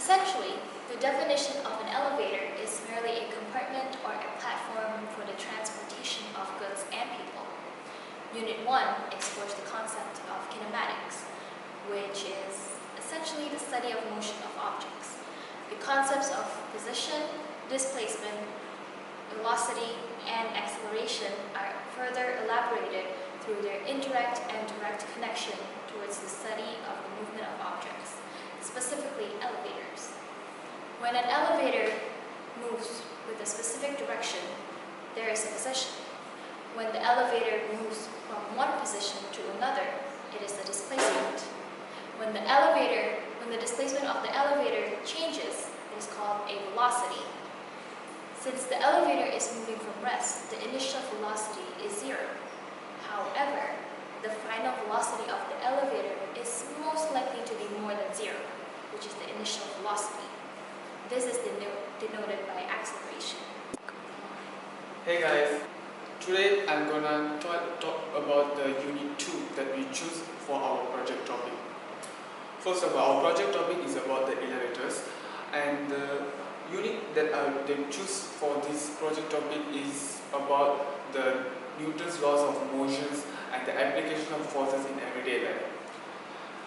Essentially, the definition of an elevator is merely a compartment or a platform for the transportation of goods and people. Unit 1 explores the concept of kinematics, which is essentially the study of motion of objects. The concepts of position, displacement, velocity, and acceleration are further elaborated through their indirect and direct connection towards the study of the movement of objects, specifically elevators. When an elevator moves with a specific direction, there is a position. When the elevator moves from one position to another, it is the displacement. When the displacement of the elevator changes, it is called a velocity. Since the elevator is moving from rest, the initial velocity is 0. However, the final velocity of the elevator is most likely to be more than 0, which is the initial velocity. This is denoted by acceleration. Hey guys, today I'm gonna talk about the unit 2 that we choose for our project topic. First of all, our project topic is about the elevators, and the unit that I will choose for this project topic is about the Newton's laws of motions and the application of forces in everyday life.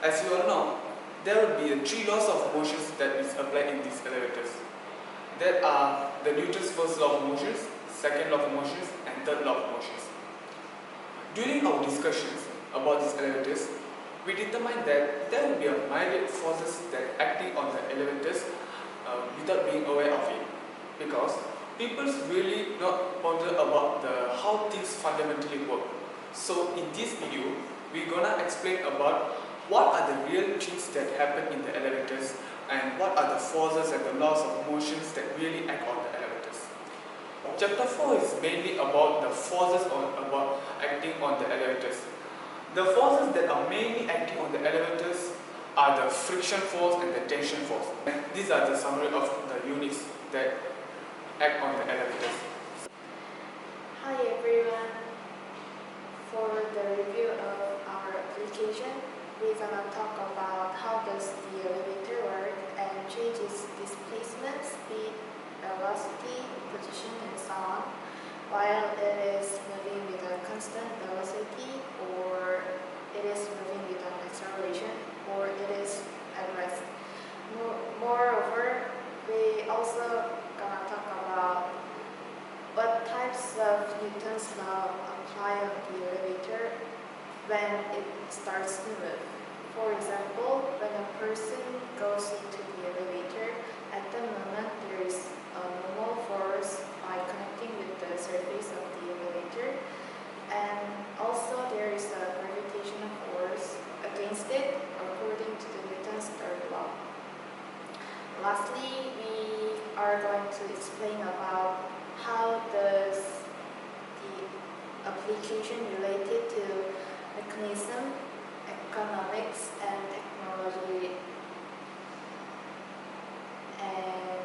As you all know, there will be 3 laws of motions that is applied in these elevators. That are the Newton's first law of motions, second law of motions, and third law of motions. During our discussions about these elevators, we determined that there will be a myriad forces that acting on the elevators without being aware of it, because people really not ponder about how things fundamentally work. So in this video, we're gonna explain about what are the real things that happen in the elevators and what are the forces and the laws of motions that really act on the elevators. Chapter 4 is mainly about the forces about acting on the elevators. The forces that are mainly acting on the elevators are the friction force and the tension force. And these are the summary of the units that act on the elevators. Hi everyone. For the review of our application, we're gonna talk about how does the elevator work and changes displacement, speed, velocity, position, and so on, while it is moving with a constant velocity, or it is moving with an acceleration, or it is at rest. Moreover, we also gonna talk about what types of Newton's law apply on the elevator when it starts to move. For example, when a person goes into the elevator, at the moment there is a normal force by connecting with the surface of the elevator, and also there is a gravitational force against it according to the Newton's third law. Lastly, we are going to explain about how does the application related to mechanism, economics, and technology, and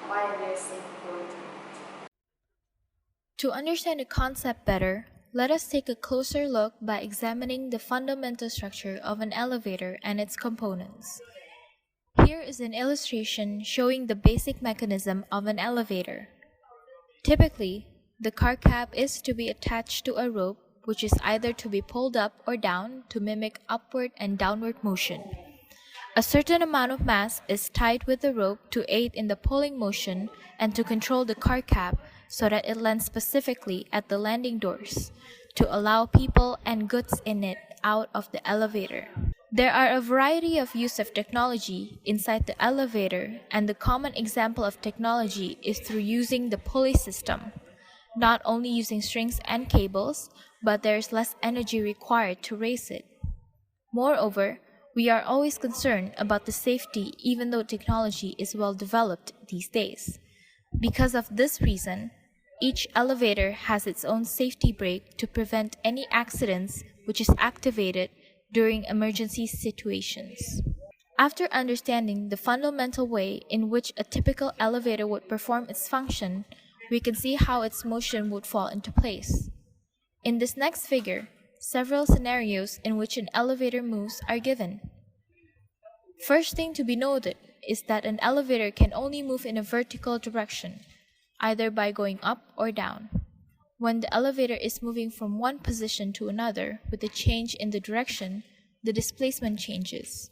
why it is important. To understand the concept better, let us take a closer look by examining the fundamental structure of an elevator and its components. Here is an illustration showing the basic mechanism of an elevator. Typically, the car cab is to be attached to a rope, which is either to be pulled up or down to mimic upward and downward motion. A certain amount of mass is tied with the rope to aid in the pulling motion and to control the car cab so that it lands specifically at the landing doors to allow people and goods in it out of the elevator. There are a variety of use of technology inside the elevator, and the common example of technology is through using the pulley system. Not only using strings and cables, but there is less energy required to raise it. Moreover, we are always concerned about the safety even though technology is well developed these days. Because of this reason, each elevator has its own safety brake to prevent any accidents, which is activated during emergency situations. After understanding the fundamental way in which a typical elevator would perform its function, we can see how its motion would fall into place. In this next figure, several scenarios in which an elevator moves are given. First thing to be noted is that an elevator can only move in a vertical direction, either by going up or down. When the elevator is moving from one position to another with a change in the direction, the displacement changes.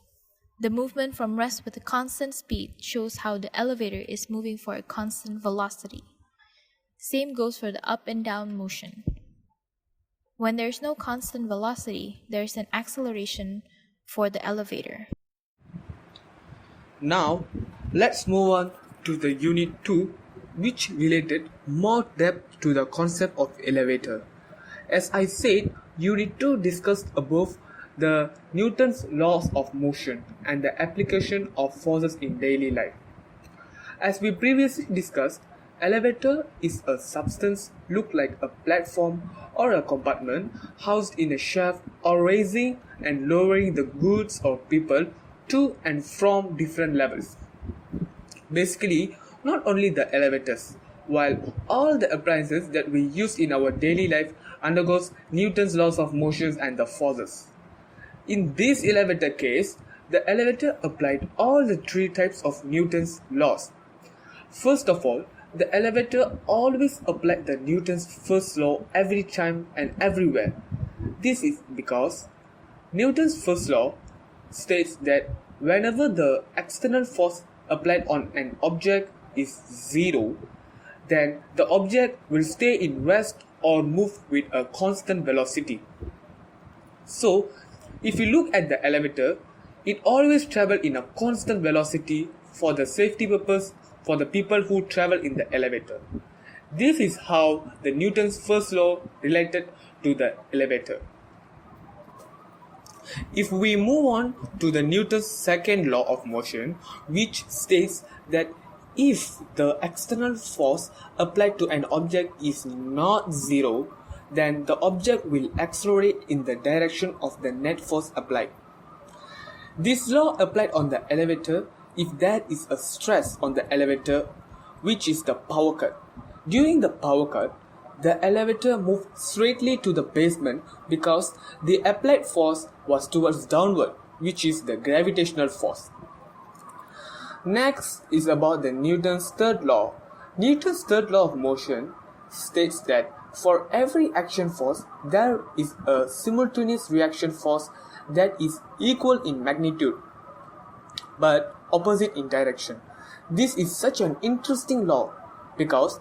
The movement from rest with a constant speed shows how the elevator is moving for a constant velocity. Same goes for the up and down motion. When there's no constant velocity, there's an acceleration for the elevator. Now, let's move on to the unit 2, which related more depth to the concept of elevator. As I said, unit 2 discussed above the Newton's laws of motion and the application of forces in daily life. As we previously discussed, elevator is a substance look like a platform or a compartment housed in a shaft or raising and lowering the goods or people to and from different levels. Basically, not only the elevators, while all the appliances that we use in our daily life undergoes Newton's laws of motion and the forces. In this elevator case, the elevator applied all the three types of Newton's laws. First of all, the elevator always applied the Newton's first law every time and everywhere. This is because Newton's first law states that whenever the external force applied on an object is zero, then the object will stay in rest or move with a constant velocity. So, if you look at the elevator, it always travels in a constant velocity for the safety purpose for the people who travel in the elevator. This is how the Newton's first law related to the elevator. If we move on to the Newton's second law of motion, which states that if the external force applied to an object is not zero, then the object will accelerate in the direction of the net force applied. This law applied on the elevator if there is a stress on the elevator, which is the power cut. During the power cut, the elevator moved straightly to the basement because the applied force was towards downward, which is the gravitational force. Next is about the Newton's third law. Newton's third law of motion states that for every action force, there is a simultaneous reaction force that is equal in magnitude but opposite in direction. This is such an interesting law because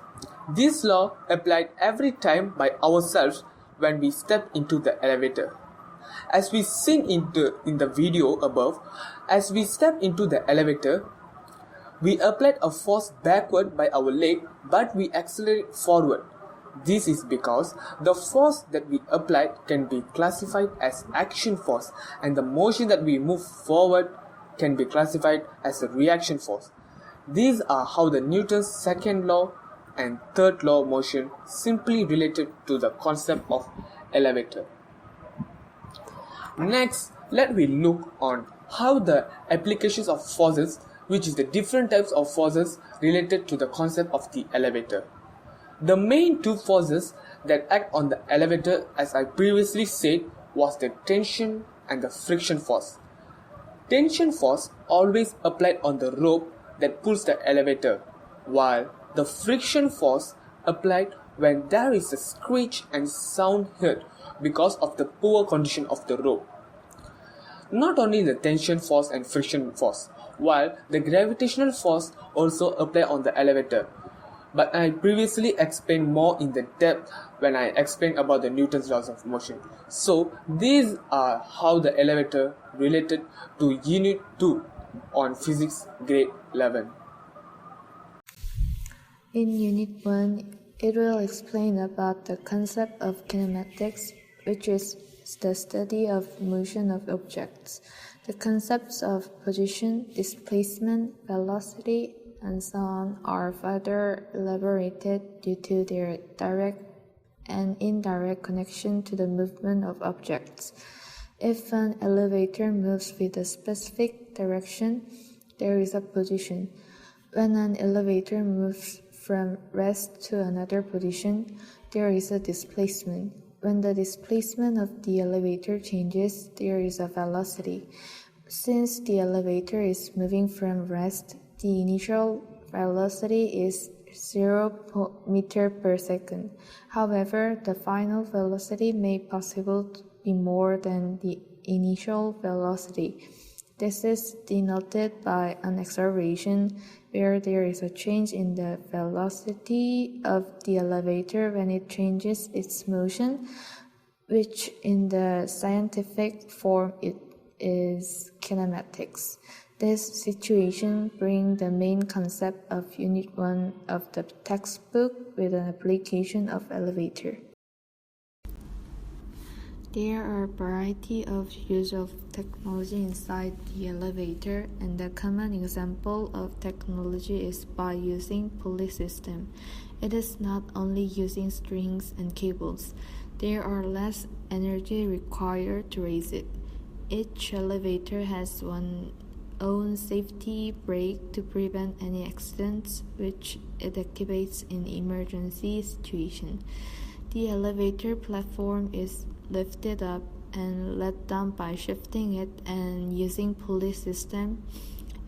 this law applied every time by ourselves when we step into the elevator. As we seen in the video above, as we step into the elevator, we applied a force backward by our leg, but we accelerate forward. This is because the force that we applied can be classified as action force, and the motion that we move forward can be classified as a reaction force. These are how the Newton's second law and third law of motion simply related to the concept of elevator. Next, let me look on how the applications of forces, which is the different types of forces related to the concept of the elevator. The main two forces that act on the elevator, as I previously said, was the tension and the friction force. Tension force always applied on the rope that pulls the elevator, while the friction force applied when there is a screech and sound heard because of the poor condition of the rope. Not only the tension force and friction force, while the gravitational force also apply on the elevator, but I previously explained more in the depth when I explained about the Newton's laws of motion. So these are how the elevator related to Unit 2 on Physics Grade 11. In Unit 1, it will explain about the concept of kinematics, which is the study of motion of objects. The concepts of position, displacement, velocity, and so on are further elaborated due to their direct and indirect connection to the movement of objects. If an elevator moves with a specific direction, there is a position. When an elevator moves from rest to another position, there is a displacement. When the displacement of the elevator changes, there is a velocity. Since the elevator is moving from rest, the initial velocity is 0 meter per second. However, the final velocity may possibly be more than the initial velocity. This is denoted by an acceleration, where there is a change in the velocity of the elevator when it changes its motion, which in the scientific form it is kinematics. This situation brings the main concept of Unit 1 of the textbook with an application of elevator. There are a variety of use of technology inside the elevator, and the common example of technology is by using pulley system. It is not only using strings and cables. There are less energy required to raise it. Each elevator has one own safety brake to prevent any accidents, which it activates in emergency situation. The elevator platform is lifted up and let down by shifting it and using pulley system,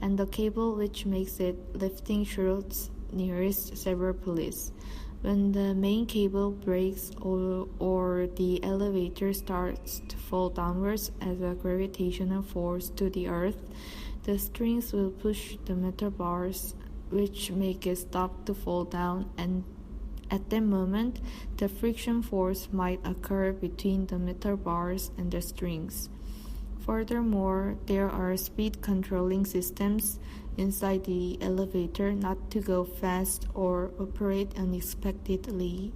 and the cable which makes it lifting shoots nearest several pulleys. When the main cable breaks or the elevator starts to fall downwards as a gravitational force to the earth, the strings will push the metal bars, which make it stop to fall down, and at that moment, the friction force might occur between the metal bars and the strings. Furthermore, there are speed controlling systems inside the elevator not to go fast or operate unexpectedly.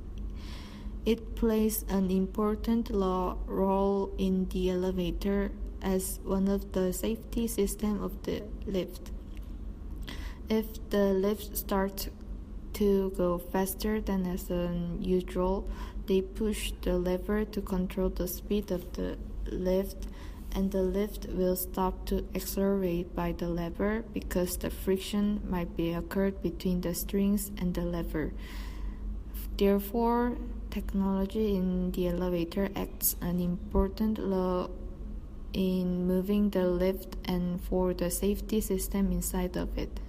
It plays an important role in the elevator as one of the safety systems of the lift. If the lift starts to go faster than as usual, they push the lever to control the speed of the lift, and the lift will stop to accelerate by the lever because the friction might be occurred between the strings and the lever. Therefore, technology in the elevator acts an important role in moving the lift and for the safety system inside of it.